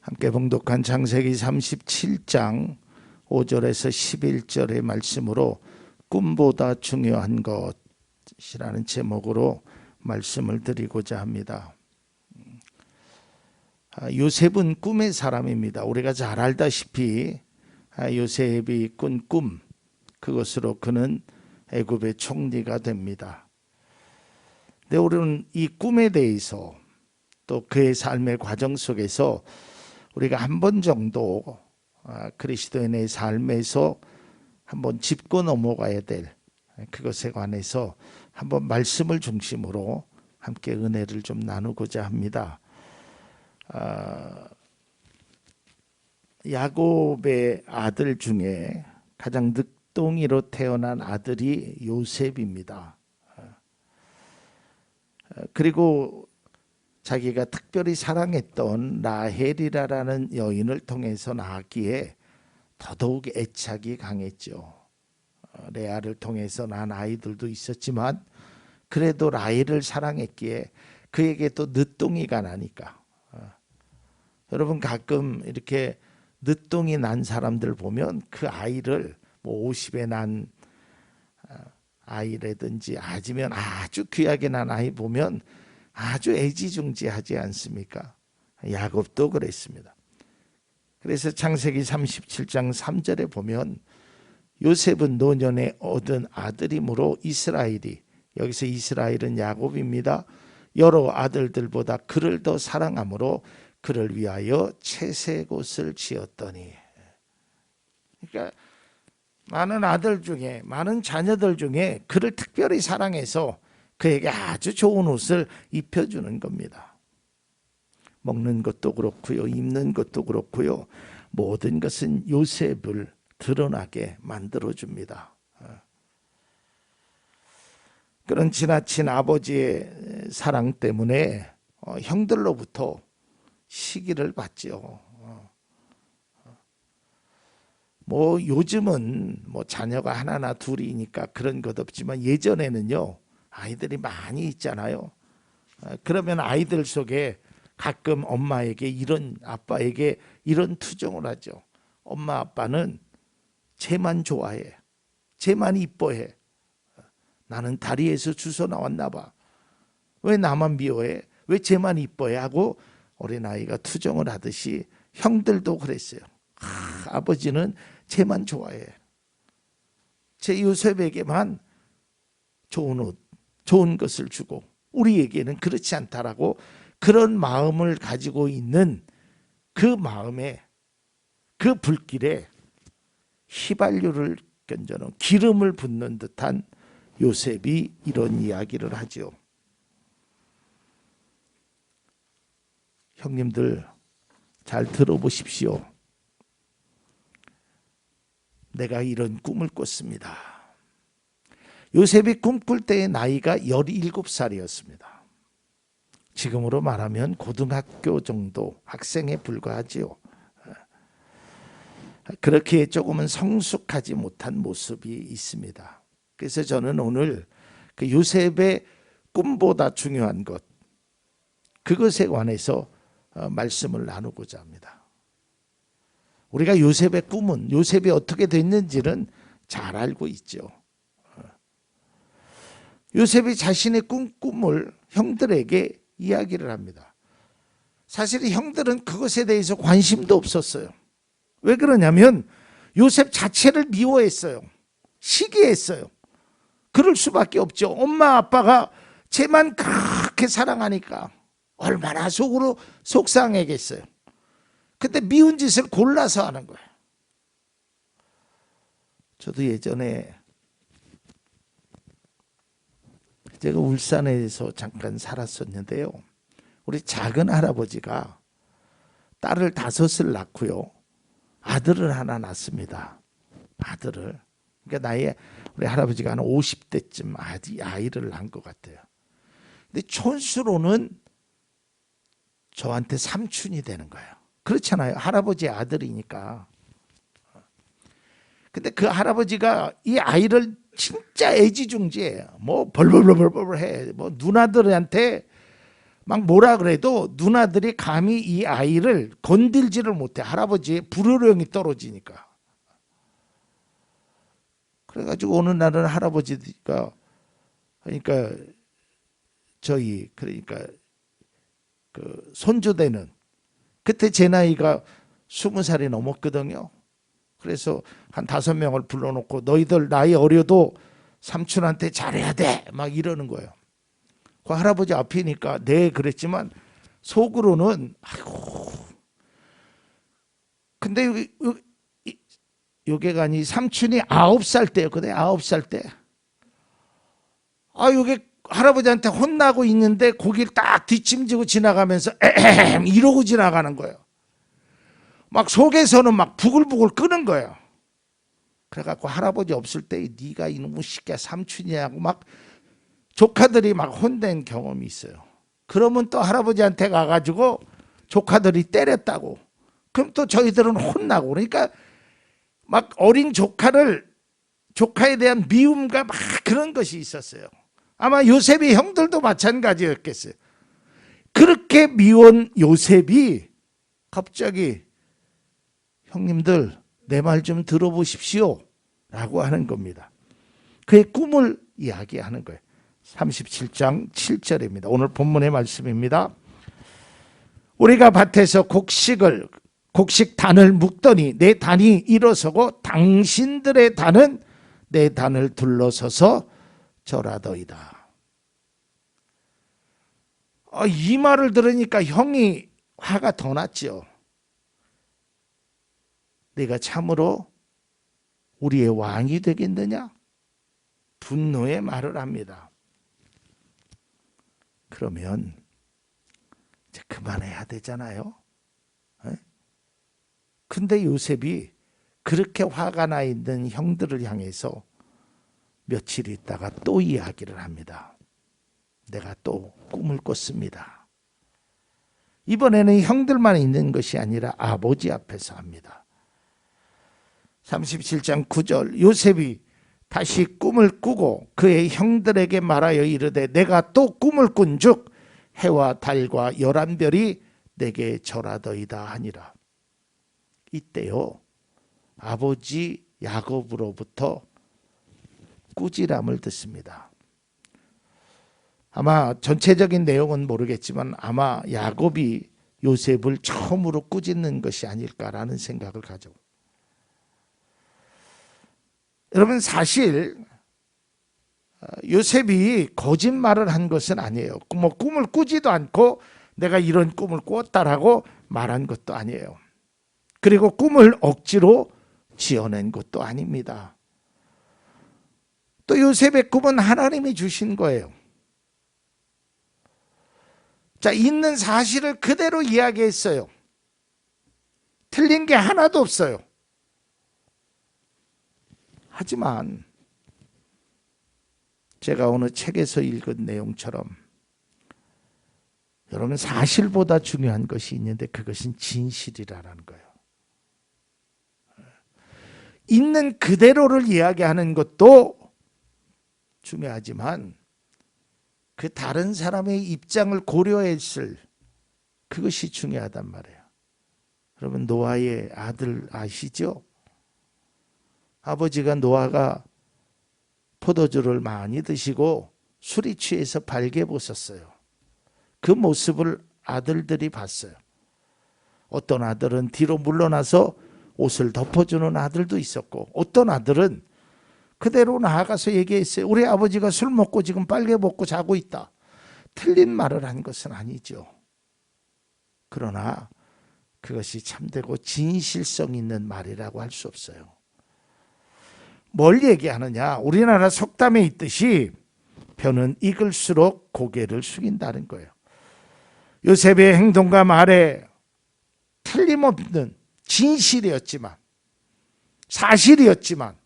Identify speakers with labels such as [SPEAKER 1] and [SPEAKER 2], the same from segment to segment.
[SPEAKER 1] 함께 봉독한 창세기 37장 5절에서 11절의 말씀으로 꿈보다 중요한 것이라는 제목으로 말씀을 드리고자 합니다. 요셉은 꿈의 사람입니다. 우리가 잘 알다시피 요셉이 꾼 꿈, 그것으로 그는 애굽의 총리가 됩니다. 근데 우리는 이 꿈에 대해서 또 그의 삶의 과정 속에서 우리가 한 번 정도 그리스도인의 삶에서 한번 짚고 넘어가야 될 그것에 관해서 한번 말씀을 중심으로 함께 은혜를 좀 나누고자 합니다. 야곱의 아들 중에 가장 늦둥이로 태어난 아들이 요셉입니다. 그리고 자기가 특별히 사랑했던 라헬이라는 여인을 통해서 낳았기에 더더욱 애착이 강했죠. 레아를 통해서 낳은 아이들도 있었지만 그래도 라헬을 사랑했기에 그에게 또 늦둥이가 나니까. 여러분 가끔 이렇게 늦둥이 난 사람들 보면 그 아이를 뭐 50에 난 아이라든지 아니면 아주 귀하게 난 아이 보면 아주 애지중지하지 않습니까? 야곱도 그랬습니다. 그래서 창세기 37장 3절에 보면 요셉은 노년에 얻은 아들이므로 이스라엘이, 여기서 이스라엘은 야곱입니다, 여러 아들들보다 그를 더 사랑함으로 그를 위하여 채색옷을 지었더니. 그러니까 많은 아들 중에, 많은 자녀들 중에 그를 특별히 사랑해서 그에게 아주 좋은 옷을 입혀주는 겁니다. 먹는 것도 그렇고요, 입는 것도 그렇고요, 모든 것은 요셉을 드러나게 만들어줍니다. 그런 지나친 아버지의 사랑 때문에 형들로부터 시기를 받죠. 뭐 요즘은 뭐 자녀가 하나나 둘이니까 그런 것 없지만 예전에는요, 아이들이 많이 있잖아요. 그러면 아이들 속에 가끔 엄마에게 이런, 아빠에게 이런 투정을 하죠. 엄마 아빠는 쟤만 좋아해, 쟤만 이뻐해, 나는 다리에서 주워 나왔나 봐, 왜 나만 미워해, 왜 쟤만 이뻐해 하고 어린아이가 투정을 하듯이 형들도 그랬어요. 아버지는 쟤만 좋아해, 제 요셉에게만 좋은 옷, 좋은 것을 주고 우리에게는 그렇지 않다라고, 그런 마음을 가지고 있는 그 마음에, 그 불길에 휘발유를 견져놓은, 기름을 붓는 듯한 요셉이 이런 이야기를 하죠. 형님들 잘 들어보십시오. 내가 이런 꿈을 꿨습니다. 요셉이 꿈꿀 때의 나이가 17살이었습니다. 지금으로 말하면 고등학교 정도 학생에 불과하지요. 그렇게 조금은 성숙하지 못한 모습이 있습니다. 그래서 저는 오늘 그 요셉의 꿈보다 중요한 것, 그것에 관해서 말씀을 나누고자 합니다. 우리가 요셉의 꿈은, 요셉이 어떻게 됐는지는 잘 알고 있죠. 요셉이 자신의 꿈을 형들에게 이야기를 합니다. 사실 형들은 그것에 대해서 관심도 없었어요. 왜 그러냐면 요셉 자체를 미워했어요. 시기했어요. 그럴 수밖에 없죠. 엄마 아빠가 쟤만 그렇게 사랑하니까 얼마나 속으로 속상하겠어요. 근데 미운 짓을 골라서 하는 거예요. 저도 예전에 제가 울산에서 잠깐 살았었는데요, 우리 작은 할아버지가 딸을 5을 낳고요, 아들을 하나 낳습니다. 아들을. 그러니까 나이에 우리 할아버지가 한 50대쯤 아이를 낳은 것 같아요. 근데 촌수로는 저한테 삼촌이 되는 거예요. 그렇잖아요. 할아버지 아들이니까. 근데 그 할아버지가 이 아이를 진짜 애지중지해요. 뭐 벌벌벌벌 해. 뭐 누나들한테 막 뭐라 그래도 누나들이 감히 이 아이를 건들지를 못해. 할아버지의 불호령이 떨어지니까. 그래가지고 어느 날은 할아버지가 그러니까 그 손주되는 그때 제 나이가 20살이 넘었거든요. 그래서 한 5명을 불러놓고 너희들 나이 어려도 삼촌한테 잘해야 돼 막 이러는 거예요. 그 할아버지 앞이니까 네 그랬지만 속으로는 아이고. 근데 요게가 삼촌이 9살 때였거든요. 9살 때. 요게 할아버지한테 혼나고 있는데 고기를 딱 뒷짐지고 지나가면서 에헴 이러고 지나가는 거예요. 막 속에서는 막 부글부글 끄는 거예요. 그래갖고 할아버지 없을 때 네가 이놈의 새끼야 삼촌이냐고 막 조카들이 막 혼낸 경험이 있어요. 그러면 또 할아버지한테 가가지고 조카들이 때렸다고. 그럼 또 저희들은 혼나고. 그러니까 막 어린 조카에 대한 미움과 막 그런 것이 있었어요. 아마 요셉의 형들도 마찬가지였겠어요. 그렇게 미운 요셉이 갑자기 형님들 내 말 좀 들어보십시오 라고 하는 겁니다. 그의 꿈을 이야기하는 거예요. 37장 7절입니다. 오늘 본문의 말씀입니다. 우리가 밭에서 곡식 단을 묶더니 내 단이 일어서고 당신들의 단은 내 단을 둘러서서 절하더이다. 이 말을 들으니까 형이 화가 더 났죠. 내가 참으로 우리의 왕이 되겠느냐? 분노의 말을 합니다. 그러면 이제 그만해야 되잖아요. 근데 요셉이 그렇게 화가 나 있는 형들을 향해서 며칠 있다가 또 이야기를 합니다. 내가 또 꿈을 꿨습니다. 이번에는 형들만 있는 것이 아니라 아버지 앞에서 합니다. 37장 9절 요셉이 다시 꿈을 꾸고 그의 형들에게 말하여 이르되 내가 또 꿈을 꾼즉 해와 달과 11별이 내게 절하더이다 하니라. 이때요 아버지 야곱으로부터 꾸지람을 듣습니다. 아마 전체적인 내용은 모르겠지만 아마 야곱이 요셉을 처음으로 꾸짖는 것이 아닐까라는 생각을 가져. 여러분 사실 요셉이 거짓말을 한 것은 아니에요. 뭐 꿈을 꾸지도 않고 내가 이런 꿈을 꿨다라고 말한 것도 아니에요. 그리고 꿈을 억지로 지어낸 것도 아닙니다. 또 요셉의 꿈은 하나님이 주신 거예요. 자, 있는 사실을 그대로 이야기했어요. 틀린 게 하나도 없어요. 하지만 제가 어느 책에서 읽은 내용처럼 여러분 사실보다 중요한 것이 있는데 그것은 진실이라는 거예요. 있는 그대로를 이야기하는 것도 중요하지만 그 다른 사람의 입장을 고려했을 그것이 중요하단 말이에요. 여러분 노아의 아들 아시죠? 아버지가 노아가 포도주를 많이 드시고 술이 취해서 발개벗었어요. 그 모습을 아들들이 봤어요. 어떤 아들은 뒤로 물러나서 옷을 덮어주는 아들도 있었고 어떤 아들은 그대로 나아가서 얘기했어요. 우리 아버지가 술 먹고 지금 빨개 벗고 자고 있다. 틀린 말을 한 것은 아니죠. 그러나 그것이 참되고 진실성 있는 말이라고 할 수 없어요. 뭘 얘기하느냐? 우리나라 속담에 있듯이 벼는 익을수록 고개를 숙인다는 거예요. 요셉의 행동과 말에 틀림없는 진실이었지만 사실이었지만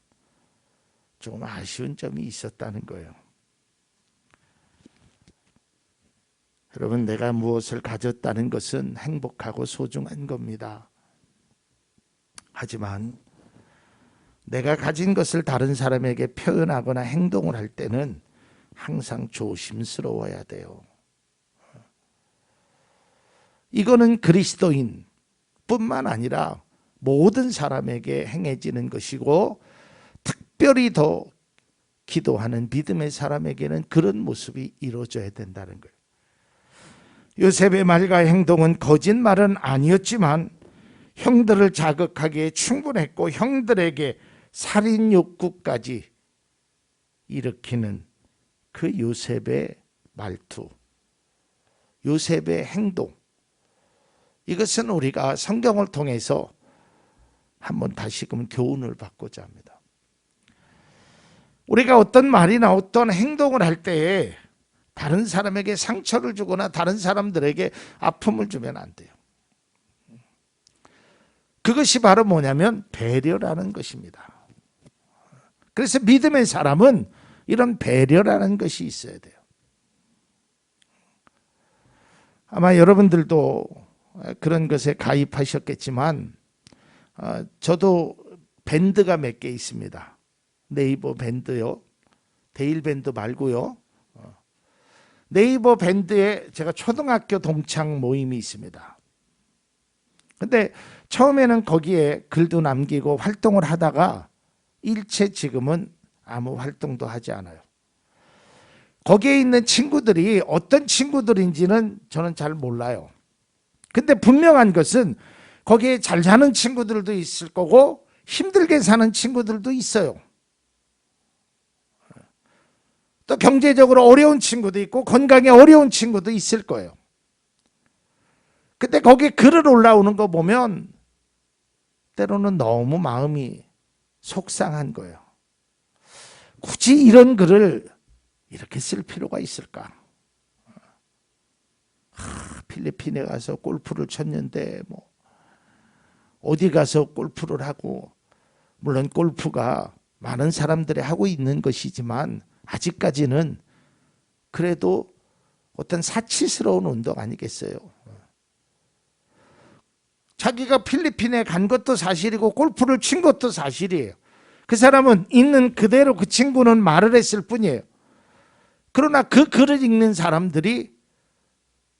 [SPEAKER 1] 좀 아쉬운 점이 있었다는 거예요. 여러분 내가 무엇을 가졌다는 것은 행복하고 소중한 겁니다. 하지만 내가 가진 것을 다른 사람에게 표현하거나 행동을 할 때는 항상 조심스러워야 돼요. 이거는 그리스도인 뿐만 아니라 모든 사람에게 행해지는 것이고, 특별히 더 기도하는 믿음의 사람에게는 그런 모습이 이루어져야 된다는 거예요. 요셉의 말과 행동은 거짓말은 아니었지만 형들을 자극하기에 충분했고, 형들에게 살인 욕구까지 일으키는 그 요셉의 말투, 요셉의 행동, 이것은 우리가 성경을 통해서 한번 다시금 교훈을 받고자 합니다. 우리가 어떤 말이나 어떤 행동을 할 때에 다른 사람에게 상처를 주거나 다른 사람들에게 아픔을 주면 안 돼요. 그것이 바로 뭐냐면 배려라는 것입니다. 그래서 믿음의 사람은 이런 배려라는 것이 있어야 돼요. 아마 여러분들도 그런 것에 가입하셨겠지만, 저도 밴드가 몇 개 있습니다. 네이버 밴드요. 데일 밴드 말고요. 네이버 밴드에 제가 초등학교 동창 모임이 있습니다. 근데 처음에는 거기에 글도 남기고 활동을 하다가 일체 지금은 아무 활동도 하지 않아요. 거기에 있는 친구들이 어떤 친구들인지는 저는 잘 몰라요. 근데 분명한 것은 거기에 잘 사는 친구들도 있을 거고 힘들게 사는 친구들도 있어요. 또 경제적으로 어려운 친구도 있고 건강에 어려운 친구도 있을 거예요. 근데 거기에 글을 올라오는 거 보면 때로는 너무 마음이 속상한 거예요. 굳이 이런 글을 이렇게 쓸 필요가 있을까? 필리핀에 가서 골프를 쳤는데 뭐 어디 가서 골프를 하고, 물론 골프가 많은 사람들이 하고 있는 것이지만 아직까지는 그래도 어떤 사치스러운 운동 아니겠어요? 자기가 필리핀에 간 것도 사실이고 골프를 친 것도 사실이에요. 그 사람은 있는 그대로, 그 친구는 말을 했을 뿐이에요. 그러나 그 글을 읽는 사람들이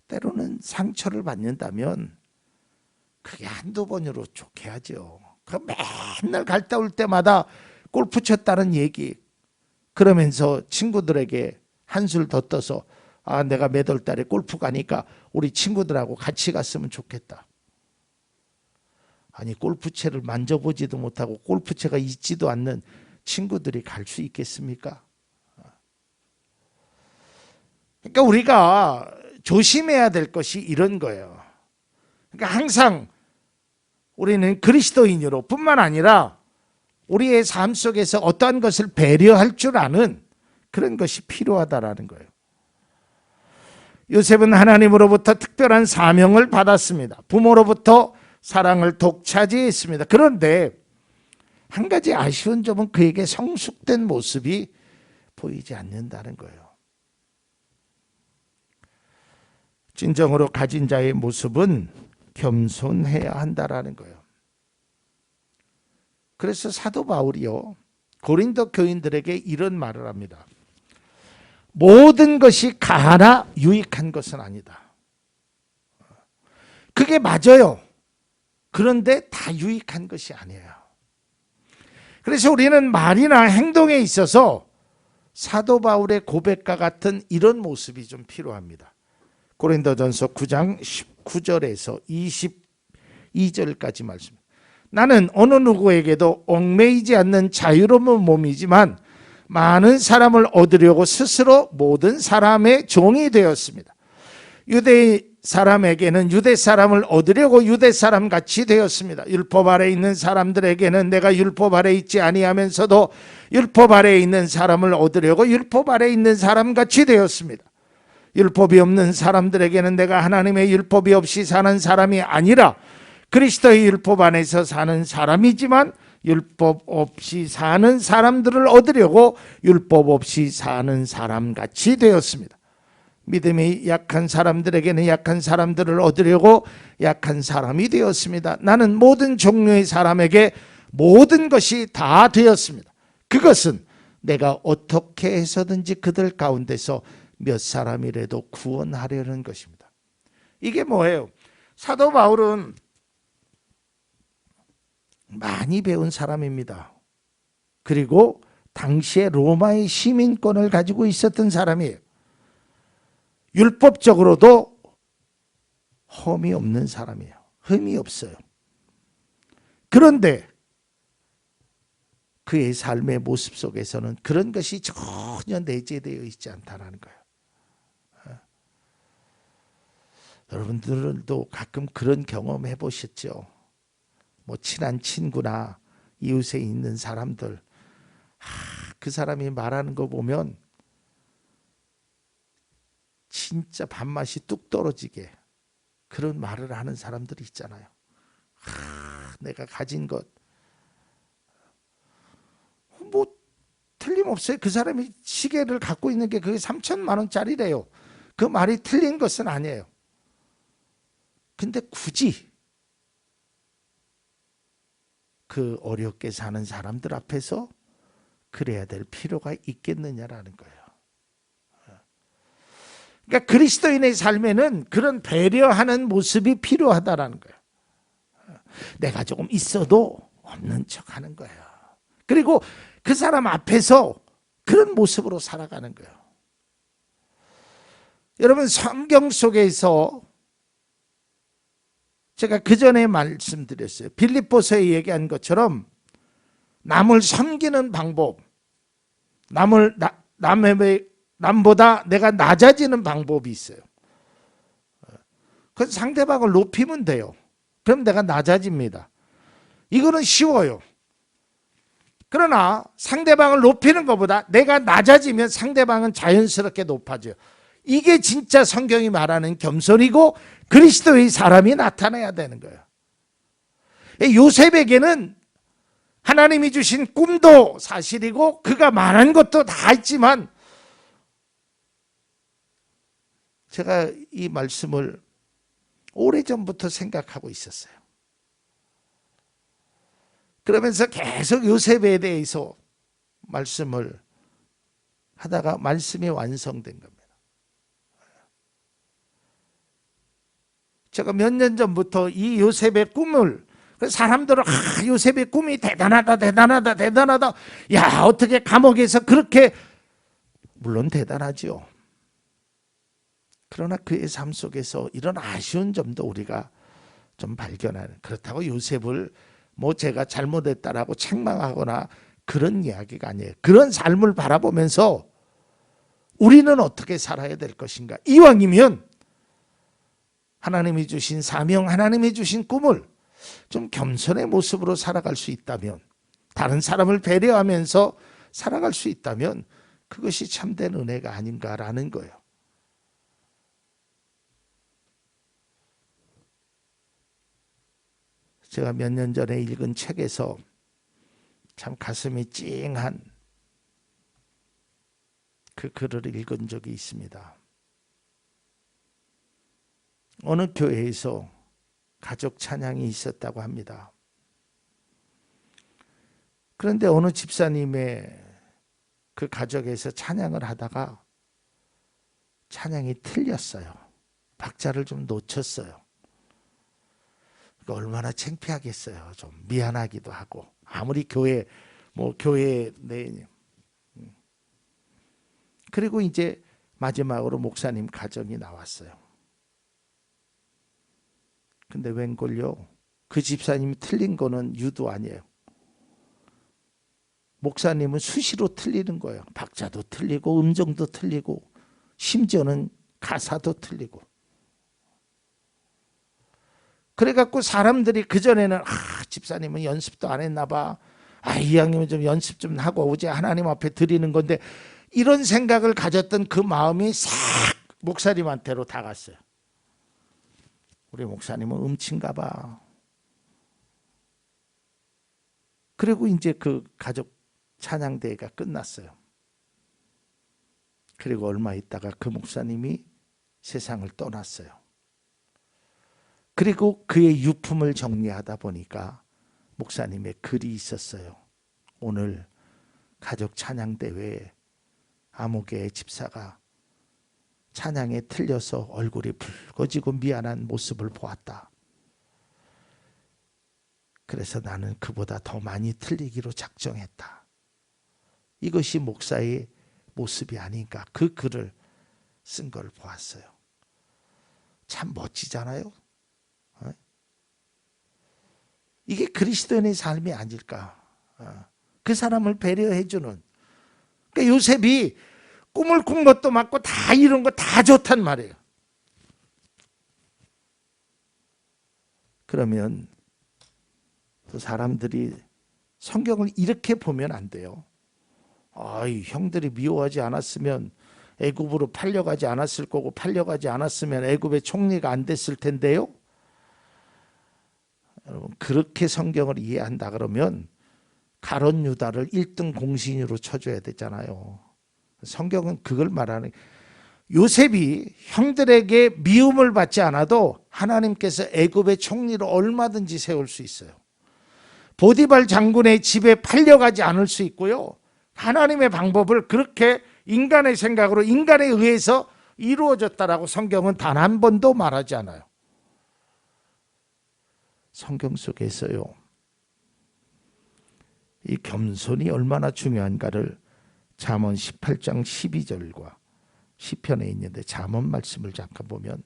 [SPEAKER 1] 때로는 상처를 받는다면 그게 한두 번으로 좋게 하죠. 그 맨날 갔다 올 때마다 골프 쳤다는 얘기, 그러면서 친구들에게 한술 더 떠서 내가 매달 달에 골프 가니까 우리 친구들하고 같이 갔으면 좋겠다. 아니, 골프채를 만져보지도 못하고 골프채가 있지도 않는 친구들이 갈 수 있겠습니까? 그러니까 우리가 조심해야 될 것이 이런 거예요. 그러니까 항상 우리는 그리스도인으로 뿐만 아니라 우리의 삶 속에서 어떠한 것을 배려할 줄 아는 그런 것이 필요하다라는 거예요. 요셉은 하나님으로부터 특별한 사명을 받았습니다. 부모로부터 사랑을 독차지했습니다. 그런데 한 가지 아쉬운 점은 그에게 성숙된 모습이 보이지 않는다는 거예요. 진정으로 가진 자의 모습은 겸손해야 한다라는 거예요. 그래서 사도 바울이요, 고린도 교인들에게 이런 말을 합니다. 모든 것이 가나 유익한 것은 아니다. 그게 맞아요. 그런데 다 유익한 것이 아니에요. 그래서 우리는 말이나 행동에 있어서 사도 바울의 고백과 같은 이런 모습이 좀 필요합니다. 고린도전서 9장 19절에서 22절까지 말씀. 나는 어느 누구에게도 얽매이지 않는 자유로운 몸이지만 많은 사람을 얻으려고 스스로 모든 사람의 종이 되었습니다. 유대 사람에게는 유대 사람을 얻으려고 유대 사람 같이 되었습니다. 율법 아래 있는 사람들에게는 내가 율법 아래 있지 아니하면서도 율법 아래 있는 사람을 얻으려고 율법 아래 있는 사람 같이 되었습니다. 율법이 없는 사람들에게는 내가 하나님의 율법이 없이 사는 사람이 아니라 그리스도의 율법 안에서 사는 사람이지만 율법 없이 사는 사람들을 얻으려고 율법 없이 사는 사람 같이 되었습니다. 믿음이 약한 사람들에게는 약한 사람들을 얻으려고 약한 사람이 되었습니다. 나는 모든 종류의 사람에게 모든 것이 다 되었습니다. 그것은 내가 어떻게 해서든지 그들 가운데서 몇 사람이라도 구원하려는 것입니다. 이게 뭐예요? 사도 바울은 많이 배운 사람입니다. 그리고 당시에 로마의 시민권을 가지고 있었던 사람이에요. 율법적으로도 흠이 없는 사람이에요. 흠이 없어요. 그런데 그의 삶의 모습 속에서는 그런 것이 전혀 내재되어 있지 않다는 거예요. 여러분들도 가끔 그런 경험 해보셨죠? 뭐 친한 친구나 이웃에 있는 사람들, 그 사람이 말하는 거 보면 진짜 밥맛이 뚝 떨어지게 그런 말을 하는 사람들이 있잖아요. 내가 가진 것 뭐 틀림없어요. 그 사람이 시계를 갖고 있는 게 그게 3천만 원짜리래요. 그 말이 틀린 것은 아니에요. 근데 굳이 그 어렵게 사는 사람들 앞에서 그래야 될 필요가 있겠느냐라는 거예요. 그러니까 그리스도인의 삶에는 그런 배려하는 모습이 필요하다라는 거예요. 내가 조금 있어도 없는 척하는 거예요. 그리고 그 사람 앞에서 그런 모습으로 살아가는 거예요. 여러분, 성경 속에서 제가 그 전에 말씀드렸어요. 빌립보서에 얘기한 것처럼 남을 섬기는 방법, 남보다 내가 낮아지는 방법이 있어요. 그래서 상대방을 높이면 돼요. 그럼 내가 낮아집니다. 이거는 쉬워요. 그러나 상대방을 높이는 것보다 내가 낮아지면 상대방은 자연스럽게 높아져요. 이게 진짜 성경이 말하는 겸손이고 그리스도의 사람이 나타나야 되는 거예요. 요셉에게는 하나님이 주신 꿈도 사실이고 그가 말한 것도 다 있지만 제가 이 말씀을 오래전부터 생각하고 있었어요. 그러면서 계속 요셉에 대해서 말씀을 하다가 말씀이 완성된 겁니다. 제가 몇 년 전부터 이 요셉의 꿈을 사람들은 요셉의 꿈이 대단하다 대단하다 대단하다. 야, 어떻게 감옥에서 그렇게, 물론 대단하죠. 그러나 그의 삶 속에서 이런 아쉬운 점도 우리가 좀 발견하는, 그렇다고 요셉을 뭐 제가 잘못했다라고 책망하거나 그런 이야기가 아니에요. 그런 삶을 바라보면서 우리는 어떻게 살아야 될 것인가. 이왕이면 하나님이 주신 사명, 하나님이 주신 꿈을 좀 겸손의 모습으로 살아갈 수 있다면, 다른 사람을 배려하면서 살아갈 수 있다면 그것이 참된 은혜가 아닌가라는 거예요. 제가 몇 년 전에 읽은 책에서 참 가슴이 찡한 그 글을 읽은 적이 있습니다. 어느 교회에서 가족 찬양이 있었다고 합니다. 그런데 어느 집사님의 그 가족에서 찬양을 하다가 찬양이 틀렸어요. 박자를 좀 놓쳤어요. 얼마나 창피하겠어요. 좀 미안하기도 하고, 아무리 교회 내. 그리고 이제 마지막으로 목사님 가정이 나왔어요. 근데 웬걸요, 그 집사님이 틀린 거는 유도 아니에요. 목사님은 수시로 틀리는 거예요. 박자도 틀리고 음정도 틀리고 심지어는 가사도 틀리고. 그래갖고 사람들이 그전에는 집사님은 연습도 안 했나 봐. 이왕이면 좀 연습 좀 하고 오지, 하나님 앞에 드리는 건데, 이런 생각을 가졌던 그 마음이 싹 목사님한테로 다 갔어요. 우리 목사님은 음치인가 봐. 그리고 이제 그 가족 찬양대회가 끝났어요. 그리고 얼마 있다가 그 목사님이 세상을 떠났어요. 그리고 그의 유품을 정리하다 보니까 목사님의 글이 있었어요. 오늘 가족 찬양대회에 아무개 집사가 찬양에 틀려서 얼굴이 붉어지고 미안한 모습을 보았다. 그래서 나는 그보다 더 많이 틀리기로 작정했다. 이것이 목사의 모습이 아닌가. 그 글을 쓴 걸 보았어요. 참 멋지잖아요. 이게 그리스도인의 삶이 아닐까. 그 사람을 배려해주는. 그러니까 요셉이 꿈을 꾼 것도 맞고 다 이런 거 다 좋단 말이에요. 그러면 또 사람들이 성경을 이렇게 보면 안 돼요. 형들이 미워하지 않았으면 애굽으로 팔려가지 않았을 거고, 팔려가지 않았으면 애굽의 총리가 안 됐을 텐데요. 여러분, 그렇게 성경을 이해한다 그러면 가룟 유다를 1등 공신으로 쳐줘야 되잖아요. 성경은 그걸 말하는. 요셉이 형들에게 미움을 받지 않아도 하나님께서 애굽의 총리로 얼마든지 세울 수 있어요. 보디발 장군의 집에 팔려가지 않을 수 있고요. 하나님의 방법을 그렇게 인간의 생각으로, 인간에 의해서 이루어졌다라고 성경은 단 한 번도 말하지 않아요. 성경 속에서요, 이 겸손이 얼마나 중요한가를 잠언 18장 12절과 시편에 있는데, 잠언 말씀을 잠깐 보면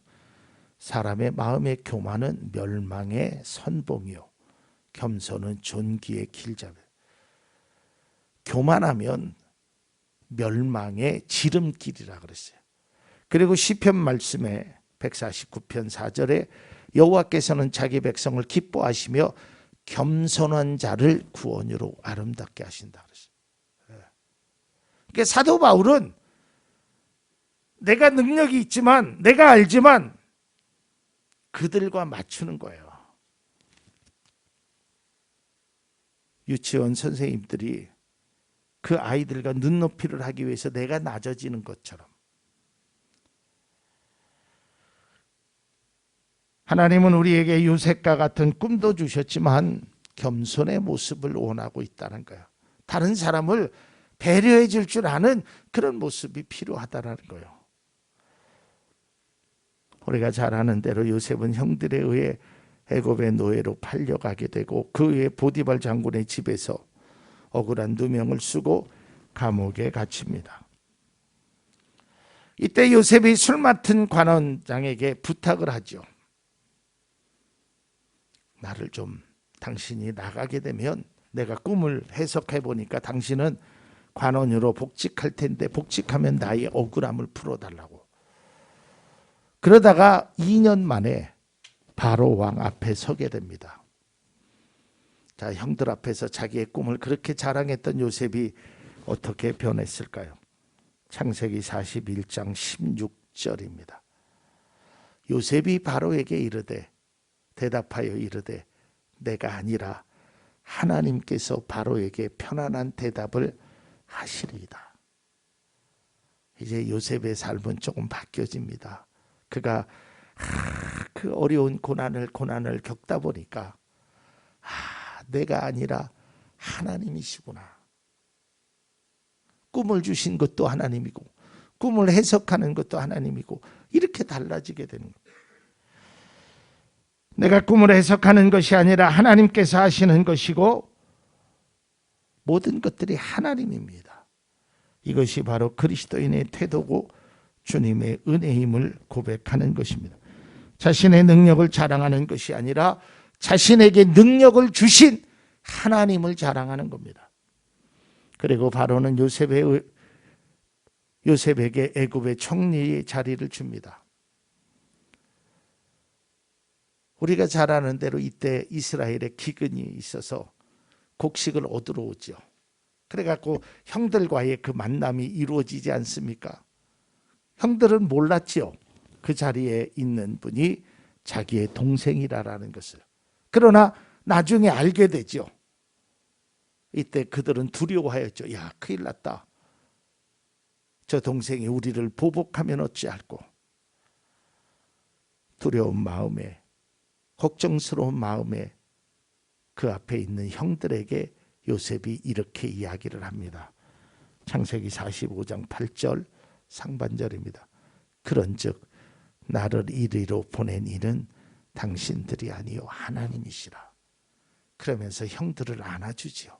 [SPEAKER 1] 사람의 마음의 교만은 멸망의 선봉이요 겸손은 존귀의 길잡이. 교만하면 멸망의 지름길이라 그랬어요. 그리고 시편 말씀에 149편 4절에 여호와께서는 자기 백성을 기뻐하시며 겸손한 자를 구원으로 아름답게 하신다 그랬어요. 그러니까 사도 바울은 내가 능력이 있지만, 내가 알지만 그들과 맞추는 거예요. 유치원 선생님들이 그 아이들과 눈높이를 하기 위해서 내가 낮아지는 것처럼, 하나님은 우리에게 요셉과 같은 꿈도 주셨지만 겸손의 모습을 원하고 있다는 거예요. 다른 사람을 배려해 줄 줄 아는 그런 모습이 필요하다는 거예요. 우리가 잘 아는 대로 요셉은 형들에 의해 애굽의 노예로 팔려가게 되고, 그 후에 보디발 장군의 집에서 억울한 누명을 쓰고 감옥에 갇힙니다. 이때 요셉이 술 맡은 관원장에게 부탁을 하죠. 나를 좀, 당신이 나가게 되면 내가 꿈을 해석해 보니까 당신은 관원으로 복직할 텐데, 복직하면 나의 억울함을 풀어달라고. 그러다가 2년 만에 바로 왕 앞에 서게 됩니다. 자, 형들 앞에서 자기의 꿈을 그렇게 자랑했던 요셉이 어떻게 변했을까요? 창세기 41장 16절입니다. 요셉이 바로에게 이르되, 대답하여 이르되, 내가 아니라 하나님께서 바로에게 편안한 대답을 하시리이다. 이제 요셉의 삶은 조금 바뀌어집니다. 그가 그 어려운 고난을 겪다 보니까 내가 아니라 하나님이시구나. 꿈을 주신 것도 하나님이고 꿈을 해석하는 것도 하나님이고, 이렇게 달라지게 되는 거예요. 내가 꿈을 해석하는 것이 아니라 하나님께서 하시는 것이고 모든 것들이 하나님입니다. 이것이 바로 그리스도인의 태도고 주님의 은혜임을 고백하는 것입니다. 자신의 능력을 자랑하는 것이 아니라 자신에게 능력을 주신 하나님을 자랑하는 겁니다. 그리고 바로는 요셉에게 애굽의 총리의 자리를 줍니다. 우리가 잘 아는 대로 이때 이스라엘에 기근이 있어서 곡식을 얻으러 오죠. 그래갖고 형들과의 그 만남이 이루어지지 않습니까? 형들은 몰랐죠. 그 자리에 있는 분이 자기의 동생이라는 것을. 그러나 나중에 알게 되죠. 이때 그들은 두려워하였죠. 야, 큰일 났다. 저 동생이 우리를 보복하면 어찌할꼬. 두려운 마음에, 걱정스러운 마음에 그 앞에 있는 형들에게 요셉이 이렇게 이야기를 합니다. 창세기 45장 8절 상반절입니다. 그런즉 나를 이리로 보낸 이는 당신들이 아니요 하나님이시라. 그러면서 형들을 안아주지요.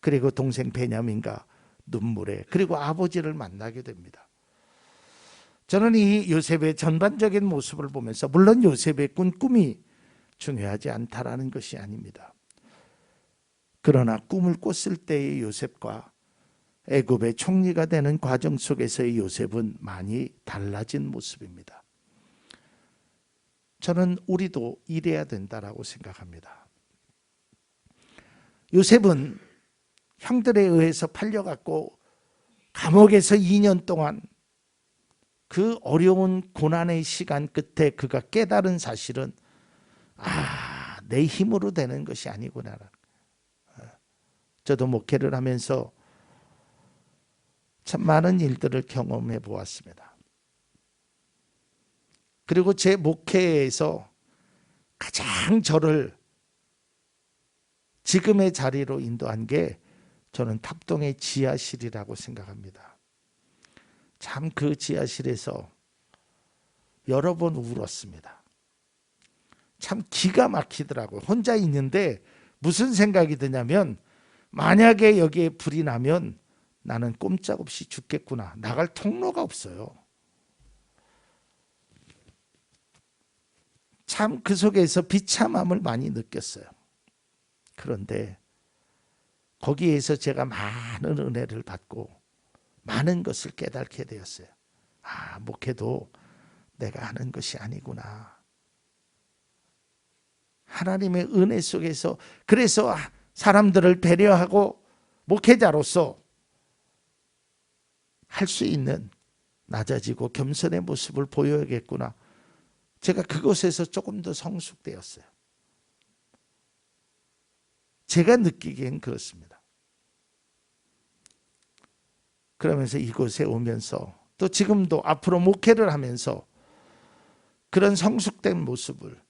[SPEAKER 1] 그리고 동생 베냐민과 눈물에 그리고 아버지를 만나게 됩니다. 저는 이 요셉의 전반적인 모습을 보면서 물론 요셉의 꾼 꿈이 중요하지 않다라는 것이 아닙니다. 그러나 꿈을 꿨을 때의 요셉과 애굽의 총리가 되는 과정 속에서의 요셉은 많이 달라진 모습입니다. 저는 우리도 이래야 된다라고 생각합니다. 요셉은 형들에 의해서 팔려갔고 감옥에서 2년 동안 그 어려운 고난의 시간 끝에 그가 깨달은 사실은 내 힘으로 되는 것이 아니구나. 저도 목회를 하면서 참 많은 일들을 경험해 보았습니다. 그리고 제 목회에서 가장 저를 지금의 자리로 인도한 게 저는 탑동의 지하실이라고 생각합니다. 참 그 지하실에서 여러 번 울었습니다. 참 기가 막히더라고요. 혼자 있는데 무슨 생각이 드냐면 만약에 여기에 불이 나면 나는 꼼짝없이 죽겠구나. 나갈 통로가 없어요. 참 그 속에서 비참함을 많이 느꼈어요. 그런데 거기에서 제가 많은 은혜를 받고 많은 것을 깨닫게 되었어요. 목회도 내가 하는 것이 아니구나. 하나님의 은혜 속에서 그래서 사람들을 배려하고 목회자로서 할 수 있는 낮아지고 겸손의 모습을 보여야겠구나. 제가 그곳에서 조금 더 성숙되었어요. 제가 느끼기엔 그렇습니다. 그러면서 이곳에 오면서 또 지금도 앞으로 목회를 하면서 그런 성숙된 모습을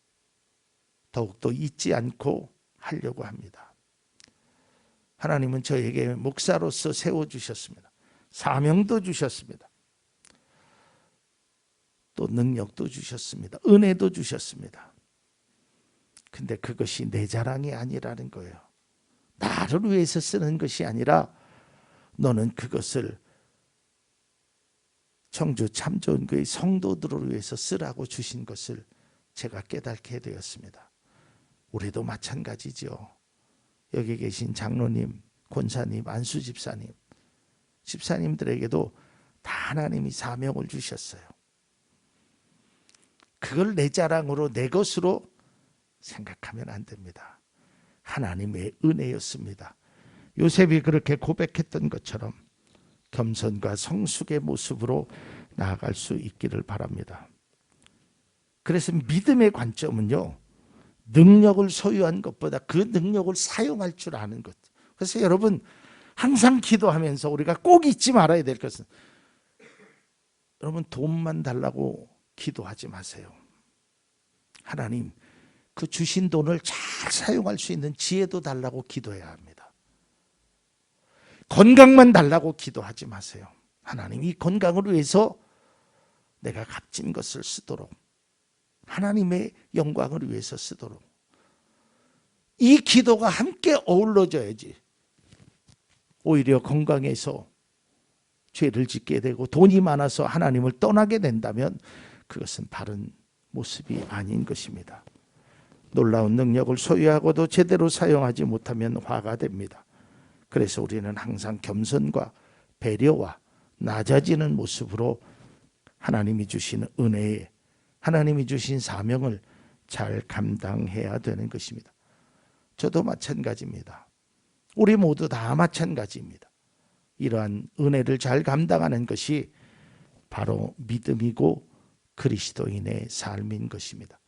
[SPEAKER 1] 더욱더 잊지 않고 하려고 합니다. 하나님은 저에게 목사로서 세워주셨습니다. 사명도 주셨습니다. 또 능력도 주셨습니다. 은혜도 주셨습니다. 근데 그것이 내 자랑이 아니라는 거예요. 나를 위해서 쓰는 것이 아니라 너는 그것을 청주 참좋은교회 성도들을 위해서 쓰라고 주신 것을 제가 깨닫게 되었습니다. 우리도 마찬가지죠. 여기 계신 장로님, 권사님, 안수 집사님, 집사님들에게도 다 하나님이 사명을 주셨어요. 그걸 내 자랑으로 내 것으로 생각하면 안 됩니다. 하나님의 은혜였습니다. 요셉이 그렇게 고백했던 것처럼 겸손과 성숙의 모습으로 나아갈 수 있기를 바랍니다. 그래서 믿음의 관점은요, 능력을 소유한 것보다 그 능력을 사용할 줄 아는 것. 그래서 여러분 항상 기도하면서 우리가 꼭 잊지 말아야 될 것은, 여러분 돈만 달라고 기도하지 마세요. 하나님, 그 주신 돈을 잘 사용할 수 있는 지혜도 달라고 기도해야 합니다. 건강만 달라고 기도하지 마세요. 하나님, 이 건강을 위해서 내가 값진 것을 쓰도록, 하나님의 영광을 위해서 쓰도록, 이 기도가 함께 어우러져야지 오히려 건강해서 죄를 짓게 되고 돈이 많아서 하나님을 떠나게 된다면 그것은 바른 모습이 아닌 것입니다. 놀라운 능력을 소유하고도 제대로 사용하지 못하면 화가 됩니다. 그래서 우리는 항상 겸손과 배려와 낮아지는 모습으로 하나님이 주신 은혜에, 하나님이 주신 사명을 잘 감당해야 되는 것입니다. 저도 마찬가지입니다. 우리 모두 다 마찬가지입니다. 이러한 은혜를 잘 감당하는 것이 바로 믿음이고 그리스도인의 삶인 것입니다.